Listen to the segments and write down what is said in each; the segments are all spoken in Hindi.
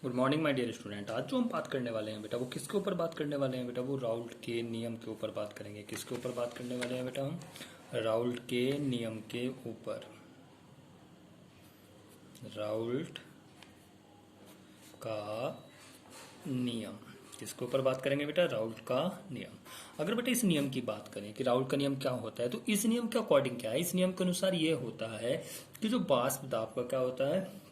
Good morning my dear student. आज जो हम बात करने वाले हैं बेटा वो किसके ऊपर बात करने वाले हैं बेटा, वो राउल्ट के नियम के ऊपर बात करेंगे। किसके ऊपर बात करने वाले हैं बेटा हम? राउल्ट के नियम के ऊपर। राउल्ट का नियम किसके ऊपर बात करेंगे बेटा? राउल्ट का नियम। अगर बेटा इस नियम की बात करें कि राउल्ट का नियम क्या होता है, तो इस नियम के अकॉर्डिंग क्या है, इस नियम के अनुसार ये होता है कि जो वाष्प दाब का क्या होता है,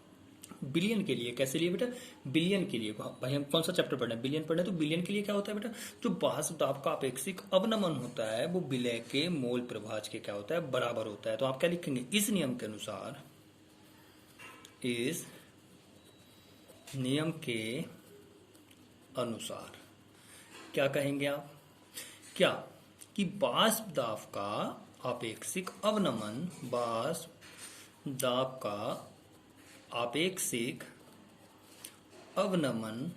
बिलियन के लिए, कैसे लिए बेटा? बिलियन के लिए। भाई हम कौन सा चैप्टर पढ़ रहे हैं? बिलियन पढ़ रहे हैं। तो बिलियन के लिए क्या होता है बेटा? जो वाष्प दाब का अपेक्षिक अवनमन होता है वो विलय के मोल प्रभाज के क्या होता है? बराबर होता है। तो आप क्या लिखेंगे इस नियम के अनुसार? इस नियम के अनुसार क्या कहेंगे आप? क्या कि वाष्प दाब का अपेक्षिक अवनमन, वाष्प दाब का आपेक्षिक अवनमन,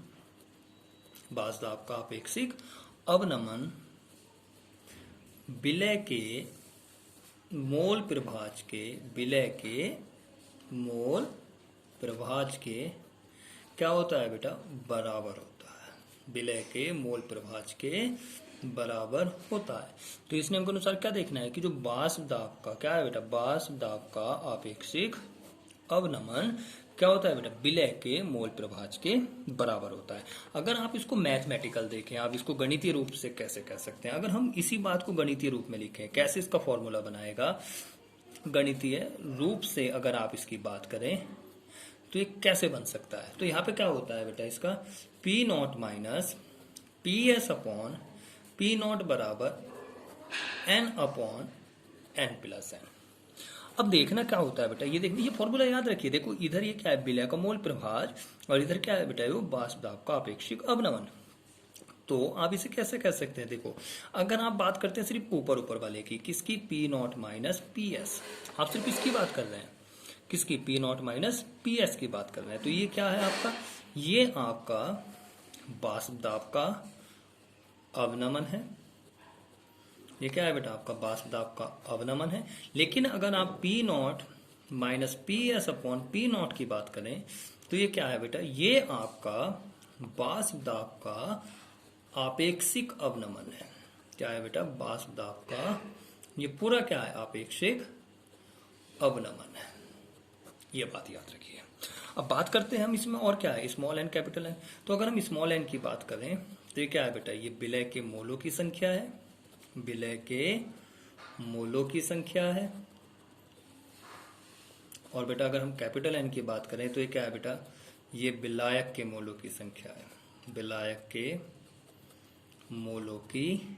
वाष्प दाब का आपेक्षिक अवनमन विलय के मोल प्रभाज के, विलय के मोल प्रभाज के क्या होता है बेटा? बराबर होता है। विलय के मोल प्रभाज के बराबर होता है। तो इस नियम के अनुसार क्या देखना है कि जो वाष्प दाब का क्या है बेटा? वाष्प दाब का आपेक्षिक अवनमन क्या होता है बेटा? विलय के मोल प्रभाज के बराबर होता है। अगर आप इसको मैथमेटिकल देखें, आप इसको गणितीय रूप से कैसे कह सकते हैं? अगर हम इसी बात को गणितीय रूप में लिखें, कैसे इसका फॉर्मूला बनाएगा गणितीय रूप से? अगर आप इसकी बात करें तो ये कैसे बन सकता है? तो यहाँ पे क्या होता है बेटा इसका? P not minus P S upon P not बराबर N upon N plus N. अब देखना क्या होता है बेटा, ये देखिए, ये फॉर्मूला याद रखिए। देखो इधर ये क्या है? विलय का मोल प्रभाज, और इधर क्या है बेटा? वो वाष्प दाब का अपेक्षिक अवनमन। तो आप इसे कैसे कह सकते हैं? देखो अगर आप बात करते हैं सिर्फ ऊपर ऊपर वाले की, किसकी? P not minus P S. आप सिर्फ इसकी बात कर रहे हैं, किसकी? P not minus P S की बात कर रहे हैं। तो ये क्या है आपका? ये आपका वाष्प दाब का अवनमन है। ये क्या है बेटा? आपका वाष्प दाब का अवनमन है। लेकिन अगर आप P not minus P S upon P not की बात करें तो ये क्या है बेटा? ये आपका वाष्प दाब का आपेक्षिक अवनमन है। क्या है बेटा? वाष्प दाब का ये पूरा क्या है? आपेक्षिक अवनमन है। ये बात याद रखिए। अब बात करते हैं हम इसमें और क्या है, स्मॉल एन कैपिटल एन। तो अगर हम स्मॉल एन की बात करें तो ये क्या है बेटा? ये विलय के मोलों की संख्या है, विलय के मोलों की संख्या है। और बेटा अगर हम कैपिटल एन की बात करें तो ये क्या है बेटा? ये विलायक के मोलों की संख्या है, विलायक के मोलों की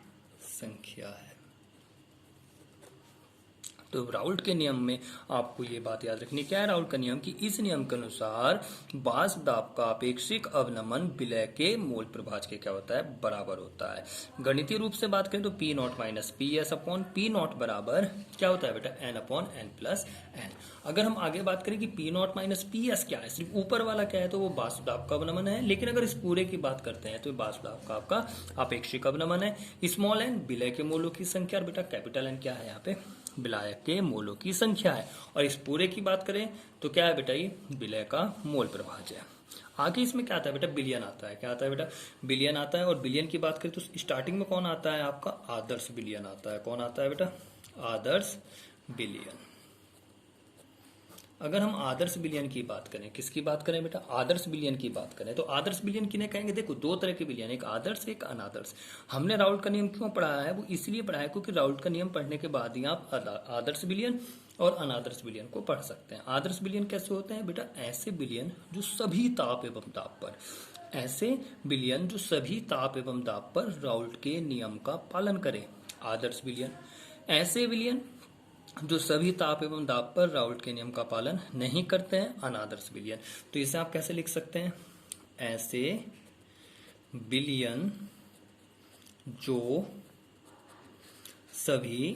संख्या है। तो राउल्ट के नियम में आपको ये बात याद रखनी, क्या है राउल्ट का नियम? कि इस नियम के अनुसार वाष्प दाब का अपेक्षिक अवनमन विलय के मोल प्रभाज के क्या होता है? बराबर होता है। गणितीय रूप से बात करें तो P not minus P S upon P not बराबर क्या होता है बेटा? N upon N plus N. अगर हम आगे बात करें कि P not minus P S क्या है, सिर्फ ऊपर वाला क्या है, तो वो वाष्प दाब का अवनमन है। लेकिन अगर इस पूरे की बात करते हैं तो वाष्प दाब का आपका अपेक्षिक अवनमन है। स्मॉल एन विलय के मोलों की संख्या, और बेटा कैपिटल एन क्या है? यहाँ पे विलायक के मोलों की संख्या है। और इस पूरे की बात करें तो क्या है बेटा? ये विलय का मोल प्रभाज है। आगे इसमें क्या आता है बेटा? बिलियन आता है। क्या आता है बेटा? बिलियन आता है। और बिलियन की बात करें तो स्टार्टिंग में कौन आता है आपका? आदर्श बिलियन आता है। कौन आता है बेटा? आदर्श बिलियन। अगर हम आदर्श बिलियन की बात करें, किसकी बात करें बेटा? आदर्श बिलियन की बात करें तो आदर्श बिलियन किन्हें कहेंगे? देखो दो तरह के बिलियन, एक आदर्श एक अनादर्श। हमने राउल्ट का नियम क्यों पढ़ा है? वो इसलिए पढ़ा है क्योंकि राउल्ट का नियम पढ़ने के बाद ही आप आदर्श बिलियन और अनादर्श बिलियन को पढ़ सकते हैं। आदर्श बिलियन कैसे होते हैं बेटा? ऐसे बिलियन जो सभी ताप एवं दाब पर, ऐसे बिलियन जो सभी ताप एवं दाब पर राउल्ट के नियम का पालन करें। आदर्श बिलियन। ऐसे बिलियन जो सभी ताप एवं दाब पर राउल्ट के नियम का पालन नहीं करते हैं, अनादर्श विलियन। तो इसे आप कैसे लिख सकते हैं? ऐसे विलियन जो सभी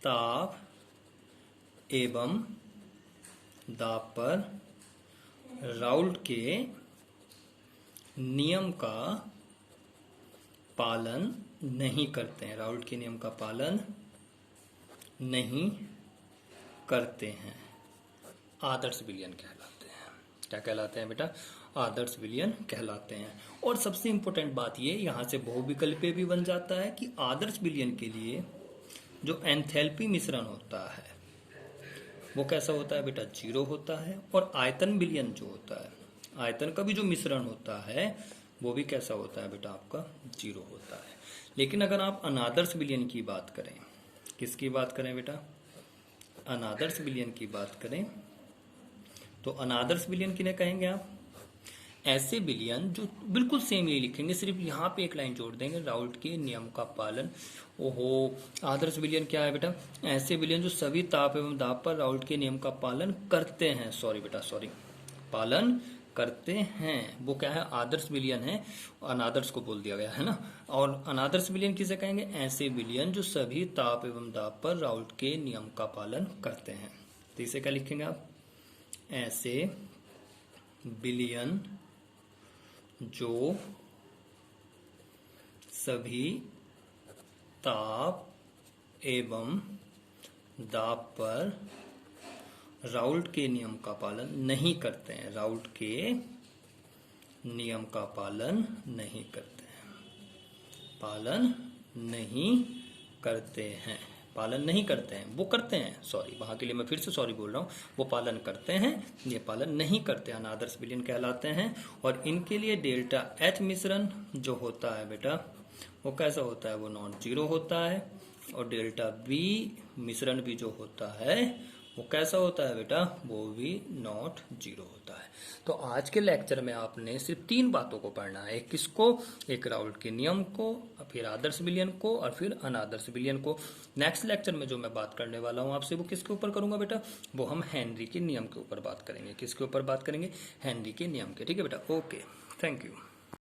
ताप एवं दाब पर राउल्ट के नियम का पालन नहीं करते हैं, राउल्ट के नियम का पालन नहीं करते हैं, आदर्श विलियन कहलाते हैं। क्या कहलाते हैं बेटा, आदर्श विलयन कहलाते हैं। और सबसे इंपॉर्टेंट बात ये, यहां से बहुविकल्पीय भी बन जाता है कि आदर्श विलयन के लिए जो एंथैल्पी मिश्रण होता है वो कैसा होता है बेटा, 0 होता है। और आयतन विलयन जो होता है, आयतन का भी जो मिश्रण होता है वो भी कैसा होता है बेटा, आपका 0 होता है। लेकिन अगर आप अनादर्श विलयन की बात करें, किसकी बात करें बेटा, अनादर्श विलयन की बात करें, तो अनादर्श विलयन किन्हें कहेंगे आप, ऐसे विलयन जो बिल्कुल सेम ही लिखेंगे, सिर्फ यहाँ पे एक लाइन जोड़ देंगे, राउल्ट के नियम का पालन। ओहो, आदर्श विलयन क्या है बेटा, ऐसे विलयन जो सभी ताप एवं दाब पर राउल्ट के नियम का पालन करते हैं, सॉरी बेटा सॉरी, पालन करते हैं, वो क्या है, आदर्श विलयन है, अनादर्श को बोल दिया गया है ना। और अनादर्श विलयन किसे कहेंगे, ऐसे विलयन जो सभी ताप एवं दाब पर राउल्ट के नियम का पालन करते हैं। तो इसे क्या लिखेंगे आप, ऐसे विलयन जो सभी ताप एवं दाब पर राउल्ट के नियम का पालन नहीं करते हैं, राउल्ट के नियम का पालन नहीं करते हैं, पालन नहीं करते हैं, पालन नहीं करते हैं, वो करते हैं, सॉरी वहां के लिए मैं फिर से सॉरी बोल रहा हूं, वो पालन करते हैं, ये पालन नहीं करते, अनादर्श विलयन कहलाते हैं। और इनके लिए डेल्टा एच मिश्रण जो होता है बेटा वो कैसा होता है, वो नॉन जीरो होता है। और डेल्टा बी मिश्रण भी जो होता है वो कैसा होता है बेटा, वो भी नॉट जीरो होता है। तो आज के लेक्चर में आपने सिर्फ 3 बातों को पढ़ना है, एक किसको, एक राउल्ट के नियम को, फिर आदर्श विलयन को, और फिर अनादर्श विलयन को। नेक्स्ट लेक्चर में जो मैं बात करने वाला हूं आपसे, वो किसके ऊपर करूंगा बेटा, वो हम हेनरी के नियम के ऊपर बात करेंगे। किसके ऊपर बात करेंगे, हेनरी के नियम के, ठीक है बेटा, ओके, थैंक यू।